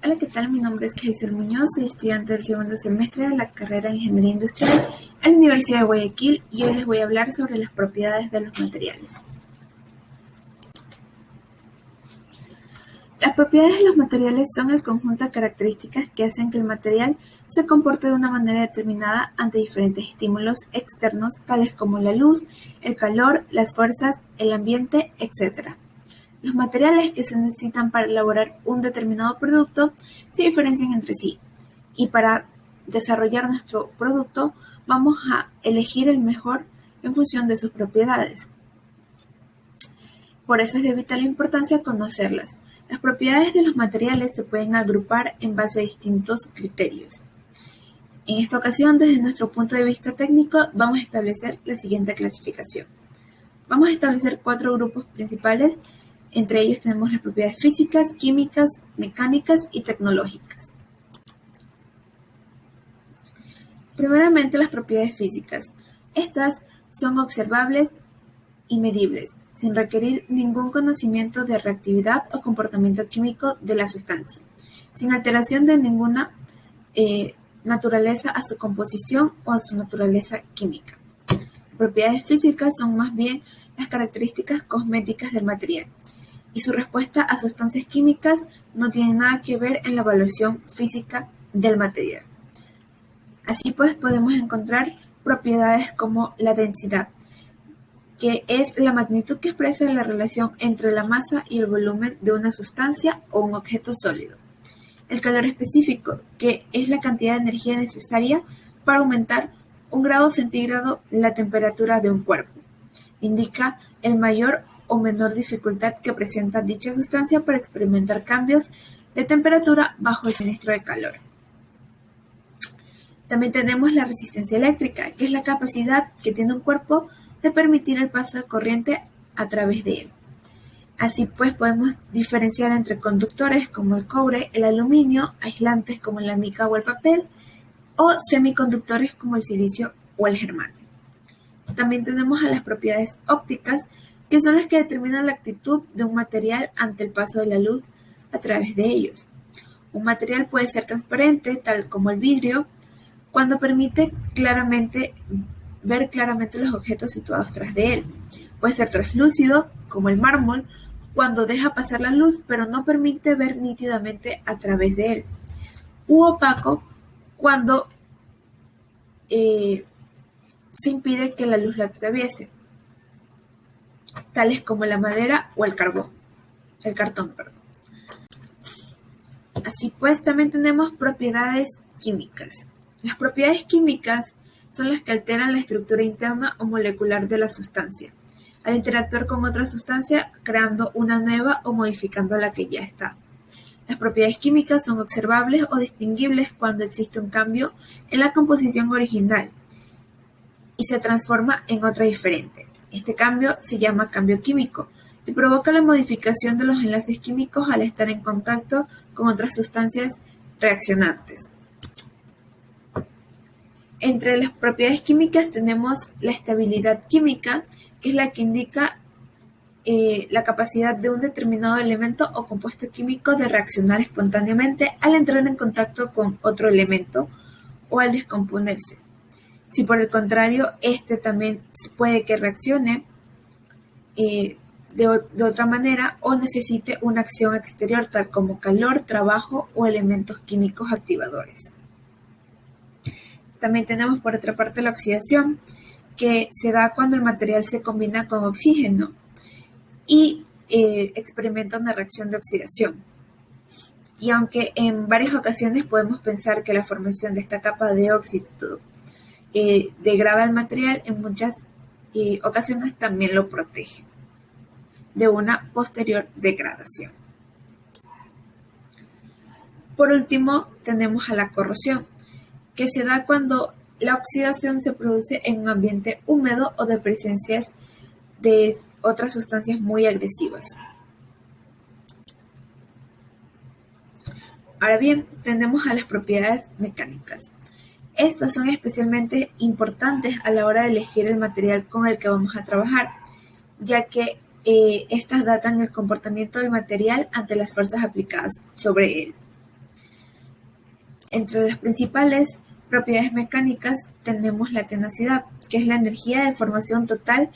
Hola, ¿qué tal? Mi nombre es Keisel Muñoz, soy estudiante del segundo semestre de la carrera de Ingeniería Industrial en la Universidad de Guayaquil y hoy les voy a hablar sobre las propiedades de los materiales. Las propiedades de los materiales son el conjunto de características que hacen que el material se comporte de una manera determinada ante diferentes estímulos externos, tales como la luz, el calor, las fuerzas, el ambiente, etc. Los materiales que se necesitan para elaborar un determinado producto se diferencian entre sí, y para desarrollar nuestro producto vamos a elegir el mejor en función de sus propiedades. Por eso es de vital importancia conocerlas. Las propiedades de los materiales se pueden agrupar en base a distintos criterios. En esta ocasión, desde nuestro punto de vista técnico, vamos a establecer la siguiente clasificación. Vamos a establecer 4 grupos principales. Entre ellos tenemos las propiedades físicas, químicas, mecánicas y tecnológicas. Primeramente, las propiedades físicas. Estas son observables y medibles, sin requerir ningún conocimiento de reactividad o comportamiento químico de la sustancia, sin alteración de ninguna naturaleza a su composición o a su naturaleza química. Las propiedades físicas son más bien las características cosméticas del material, y su respuesta a sustancias químicas no tiene nada que ver en la evaluación física del material. Así pues, podemos encontrar propiedades como la densidad, que es la magnitud que expresa la relación entre la masa y el volumen de una sustancia o un objeto sólido. El calor específico, que es la cantidad de energía necesaria para aumentar 1 grado centígrado la temperatura de un cuerpo. Indica el mayor o menor dificultad que presenta dicha sustancia para experimentar cambios de temperatura bajo el suministro de calor. También tenemos la resistencia eléctrica, que es la capacidad que tiene un cuerpo de permitir el paso de corriente a través de él. Así pues, podemos diferenciar entre conductores como el cobre, el aluminio, aislantes como la mica o el papel, o semiconductores como el silicio o el germanio. También tenemos a las propiedades ópticas, que son las que determinan la actitud de un material ante el paso de la luz a través de ellos. Un material puede ser transparente, tal como el vidrio, cuando permite ver claramente los objetos situados tras de él. Puede ser translúcido, como el mármol, cuando deja pasar la luz, pero no permite ver nítidamente a través de él. U opaco, cuando se impide que la luz la atraviese, tales como la madera o el cartón. Así pues, también tenemos propiedades químicas. Las propiedades químicas son las que alteran la estructura interna o molecular de la sustancia, al interactuar con otra sustancia, creando una nueva o modificando la que ya está. Las propiedades químicas son observables o distinguibles cuando existe un cambio en la composición original y se transforma en otra diferente. Este cambio se llama cambio químico y provoca la modificación de los enlaces químicos al estar en contacto con otras sustancias reaccionantes. Entre las propiedades químicas tenemos la estabilidad química, que es la que indica la capacidad de un determinado elemento o compuesto químico de reaccionar espontáneamente al entrar en contacto con otro elemento o al descomponerse. Si por el contrario, este también puede que reaccione de otra manera o necesite una acción exterior, tal como calor, trabajo o elementos químicos activadores. También tenemos por otra parte la oxidación, que se da cuando el material se combina con oxígeno y experimenta una reacción de oxidación. Y aunque en varias ocasiones podemos pensar que la formación de esta capa de óxido degrada el material, en muchas ocasiones también lo protege de una posterior degradación. Por último, tenemos a la corrosión, que se da cuando la oxidación se produce en un ambiente húmedo o de presencias de otras sustancias muy agresivas. Ahora bien, tenemos a las propiedades mecánicas. Estas son especialmente importantes a la hora de elegir el material con el que vamos a trabajar, ya que estas datan el comportamiento del material ante las fuerzas aplicadas sobre él. Entre las principales propiedades mecánicas tenemos la tenacidad, que es la energía de formación total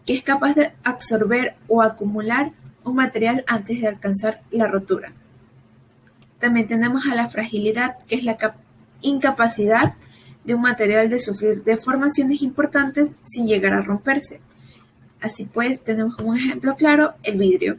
que es capaz de absorber o acumular un material antes de alcanzar la rotura. También tenemos a la fragilidad, que es la incapacidad de un material de sufrir deformaciones importantes sin llegar a romperse. Así pues, tenemos como ejemplo claro el vidrio.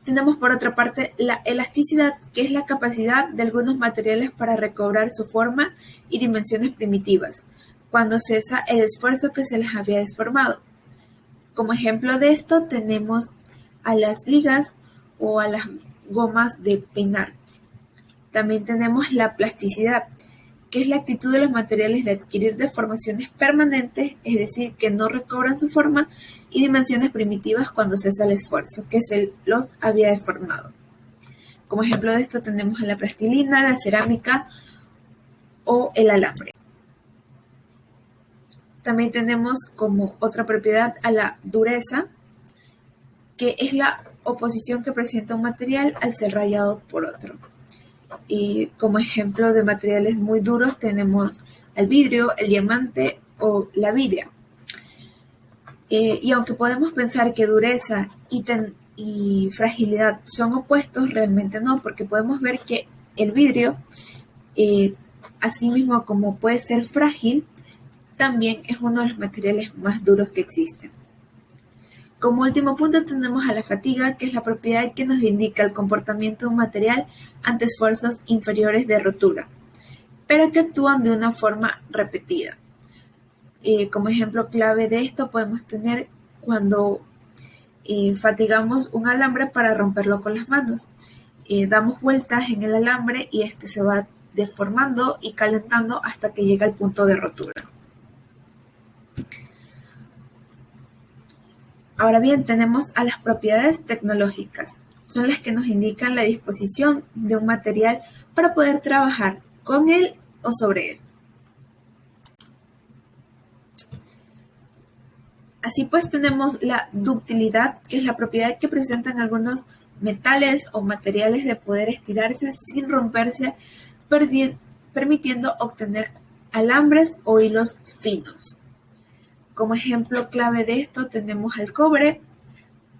Tenemos por otra parte la elasticidad, que es la capacidad de algunos materiales para recobrar su forma y dimensiones primitivas, cuando cesa el esfuerzo que se les había deformado. Como ejemplo de esto tenemos a las ligas o a las gomas de peinar. También tenemos la plasticidad, que es la actitud de los materiales de adquirir deformaciones permanentes, es decir, que no recobran su forma y dimensiones primitivas cuando cesa el esfuerzo que se los había deformado. Como ejemplo de esto tenemos a la plastilina, la cerámica o el alambre. También tenemos como otra propiedad a la dureza, que es la oposición que presenta un material al ser rayado por otro. Y como ejemplo de materiales muy duros tenemos el vidrio, el diamante o la vidia. Y aunque podemos pensar que dureza y fragilidad son opuestos, realmente no, porque podemos ver que el vidrio, así mismo como puede ser frágil, también es uno de los materiales más duros que existen. Como último punto tenemos a la fatiga, que es la propiedad que nos indica el comportamiento de un material ante esfuerzos inferiores de rotura, pero que actúan de una forma repetida. Como ejemplo clave de esto podemos tener cuando fatigamos un alambre para romperlo con las manos. Damos vueltas en el alambre y este se va deformando y calentando hasta que llega al punto de rotura. Ahora bien, tenemos a las propiedades tecnológicas. Son las que nos indican la disposición de un material para poder trabajar con él o sobre él. Así pues tenemos la ductilidad, que es la propiedad que presentan algunos metales o materiales de poder estirarse sin romperse, permitiendo obtener alambres o hilos finos. Como ejemplo clave de esto tenemos al cobre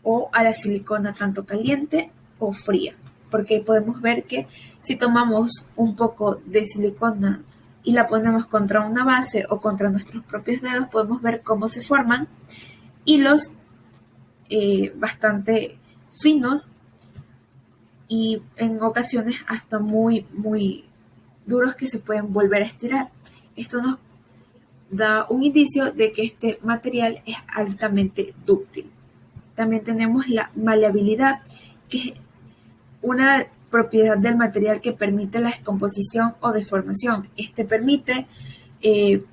o a la silicona tanto caliente o fría, porque podemos ver que si tomamos un poco de silicona y la ponemos contra una base o contra nuestros propios dedos, podemos ver cómo se forman hilos bastante finos y en ocasiones hasta muy duros que se pueden volver a estirar. Esto nos da un indicio de que este material es altamente dúctil. También tenemos la maleabilidad, que es una propiedad del material que permite la descomposición o deformación. Este permite que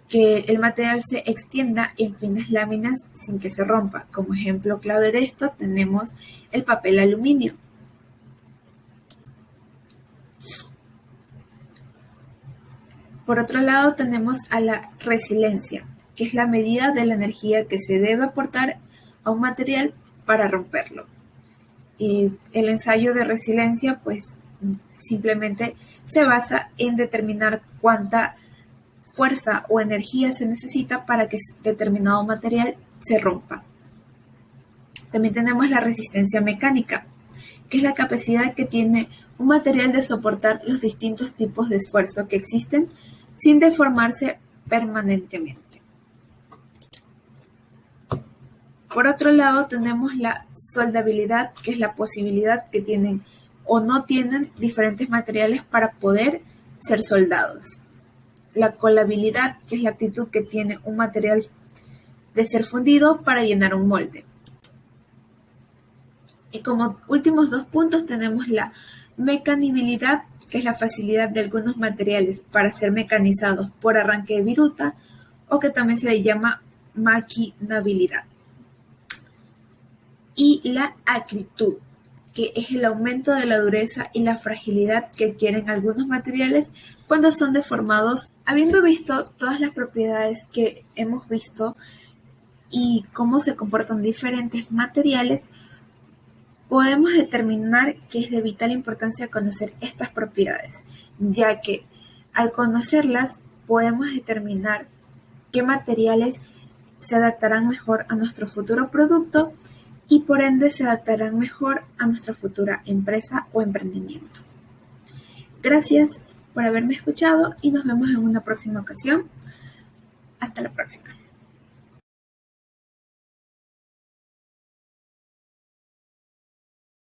el material se extienda en finas láminas sin que se rompa. Como ejemplo clave de esto tenemos el papel aluminio. Por otro lado tenemos a la resiliencia, que es la medida de la energía que se debe aportar a un material para romperlo. Y el ensayo de resiliencia pues simplemente se basa en determinar cuánta fuerza o energía se necesita para que determinado material se rompa. También tenemos la resistencia mecánica, que es la capacidad que tiene un material de soportar los distintos tipos de esfuerzo que existen sin deformarse permanentemente. Por otro lado, tenemos la soldabilidad, que es la posibilidad que tienen o no tienen diferentes materiales para poder ser soldados. La colabilidad, que es la actitud que tiene un material de ser fundido para llenar un molde. Y como últimos dos puntos tenemos la mecanibilidad, que es la facilidad de algunos materiales para ser mecanizados por arranque de viruta, o que también se le llama maquinabilidad. Y la acritud, que es el aumento de la dureza y la fragilidad que adquieren algunos materiales cuando son deformados. Habiendo visto todas las propiedades que hemos visto y cómo se comportan diferentes materiales, podemos determinar que es de vital importancia conocer estas propiedades, ya que al conocerlas podemos determinar qué materiales se adaptarán mejor a nuestro futuro producto y por ende se adaptarán mejor a nuestra futura empresa o emprendimiento. Gracias por haberme escuchado y nos vemos en una próxima ocasión. Hasta la próxima.